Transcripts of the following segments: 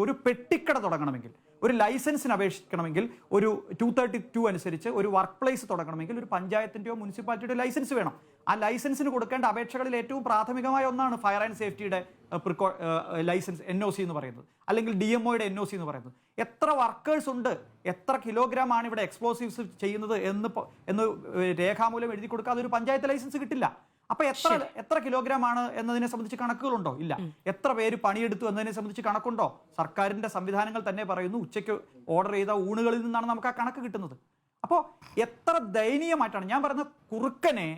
ഒരു പെട്ടിക്കട തുടങ്ങണമെങ്കിൽ, ഒരു ലൈസൻസിന് അപേക്ഷിക്കണമെങ്കിൽ, ഒരു 232 അനുസരിച്ച് ഒരു വർക്ക് പ്ലേസ് തുടങ്ങണമെങ്കിൽ ഒരു പഞ്ചായത്തിൻ്റെയോ മുനിസിപ്പാലിറ്റിയുടെ ലൈസൻസ് വേണം. ആ ലൈസൻസിന് കൊടുക്കേണ്ട അപേക്ഷകളിൽ ഏറ്റവും പ്രാഥമികമായ ഒന്നാണ് ഫയർ ആൻഡ് സേഫ്റ്റിയുടെ ലൈസൻസ്, NOC എന്ന് പറയുന്നത്, അല്ലെങ്കിൽ DMOയുടെ NOC എന്ന് പറയുന്നത്. എത്ര വർക്കേഴ്സ് ഉണ്ട്, എത്ര കിലോഗ്രാം ആണ് ഇവിടെ എക്സ്പ്ലോസീവ്സ് ചെയ്യുന്നത് എന്ന് രേഖാമൂലം എഴുതി കൊടുക്കാതെ ഒരു പഞ്ചായത്ത് ലൈസൻസ് കിട്ടില്ല. അപ്പൊ എത്ര കിലോഗ്രാം ആണ് എന്നതിനെ സംബന്ധിച്ച് കണക്കുകളുണ്ടോ? ഇല്ല. എത്ര പേര് പണിയെടുത്തു എന്നതിനെ സംബന്ധിച്ച് കണക്കുണ്ടോ? സർക്കാരിന്റെ സംവിധാനങ്ങൾ തന്നെ പറയുന്നു ഉച്ചയ്ക്ക് ഓർഡർ ചെയ്ത ഊണുകളിൽ നിന്നാണ് നമുക്ക് ആ കണക്ക് കിട്ടുന്നത്. അപ്പോൾ എത്ര ദയനീയമായിട്ടാണ് ഞാൻ പറയുന്നത്. കുറുക്കനെ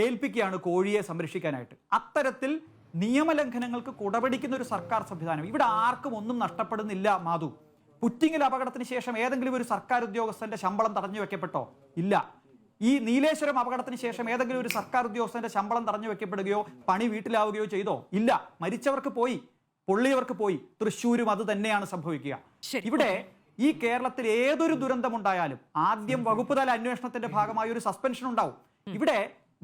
ഏൽപ്പിക്കുകയാണ് കോഴിയെ സംരക്ഷിക്കാനായിട്ട്. അത്തരത്തിൽ നിയമലംഘനങ്ങൾക്ക് കുടപിടിക്കുന്ന ഒരു സർക്കാർ സംവിധാനം. ഇവിടെ ആർക്കും ഒന്നും നഷ്ടപ്പെടുന്നില്ല. മാധു, പുറ്റിങ്ങൽ അപകടത്തിന് ശേഷം ഏതെങ്കിലും ഒരു സർക്കാർ ഉദ്യോഗസ്ഥന്റെ ശമ്പളം തടഞ്ഞു വെക്കപ്പെട്ടോ? ഇല്ല. ഈ നീലേശ്വരം അപകടത്തിന് ശേഷം ഏതെങ്കിലും ഒരു സർക്കാർ ഉദ്യോഗസ്ഥന്റെ ശമ്പളം തടഞ്ഞു വെക്കപ്പെടുകയോ പണി വീട്ടിലാവുകയോ ചെയ്തോ? ഇല്ല. മരിച്ചവർക്ക് പോയി, പൊള്ളിയവർക്ക് പോയി. തൃശ്ശൂരും അത് തന്നെയാണ് സംഭവിക്കുക. ഇവിടെ ഈ കേരളത്തിൽ ഏതൊരു ദുരന്തമുണ്ടായാലും ആദ്യം വകുപ്പ് തല അന്വേഷണത്തിന്റെ ഭാഗമായി ഒരു സസ്പെൻഷൻ ഉണ്ടാവും. ഇവിടെ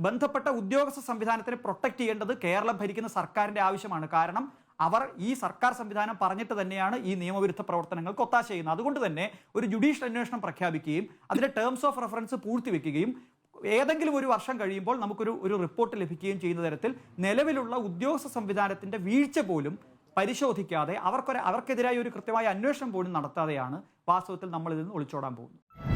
ബന്ധപ്പെട്ട ഉദ്യോഗസ്ഥ സംവിധാനത്തിനെ പ്രൊട്ടക്ട് ചെയ്യേണ്ടത് കേരളം ഭരിക്കുന്ന സർക്കാരിന്റെ ആവശ്യമാണ്. കാരണം അവർ ഈ സർക്കാർ സംവിധാനം പറഞ്ഞിട്ട് തന്നെയാണ് ഈ നിയമവിരുദ്ധ പ്രവർത്തനങ്ങൾക്ക് ഒത്താശ ചെയ്യുന്നത്. അതുകൊണ്ട് തന്നെ ഒരു ജുഡീഷ്യൽ അന്വേഷണം പ്രഖ്യാപിക്കുകയും അതിന്റെ ടേംസ് ഓഫ് റെഫറൻസ് പൂഴ്ത്തിവെക്കുകയും ഏതെങ്കിലും ഒരു വർഷം കഴിയുമ്പോൾ നമുക്കൊരു റിപ്പോർട്ട് ലഭിക്കുകയും ചെയ്യുന്ന തരത്തിൽ നിലവിലുള്ള ഉദ്യോഗസ്ഥ സംവിധാനത്തിന്റെ വീഴ്ച പോലും പരിശോധിക്കാതെ അവർക്കെതിരായി ഒരു കൃത്യമായ അന്വേഷണം പോലും നടത്താതെയാണ് വാസ്തവത്തിൽ നമ്മൾ ഇതിൽ നിന്ന് ഒളിച്ചോടാൻ പോകുന്നത്.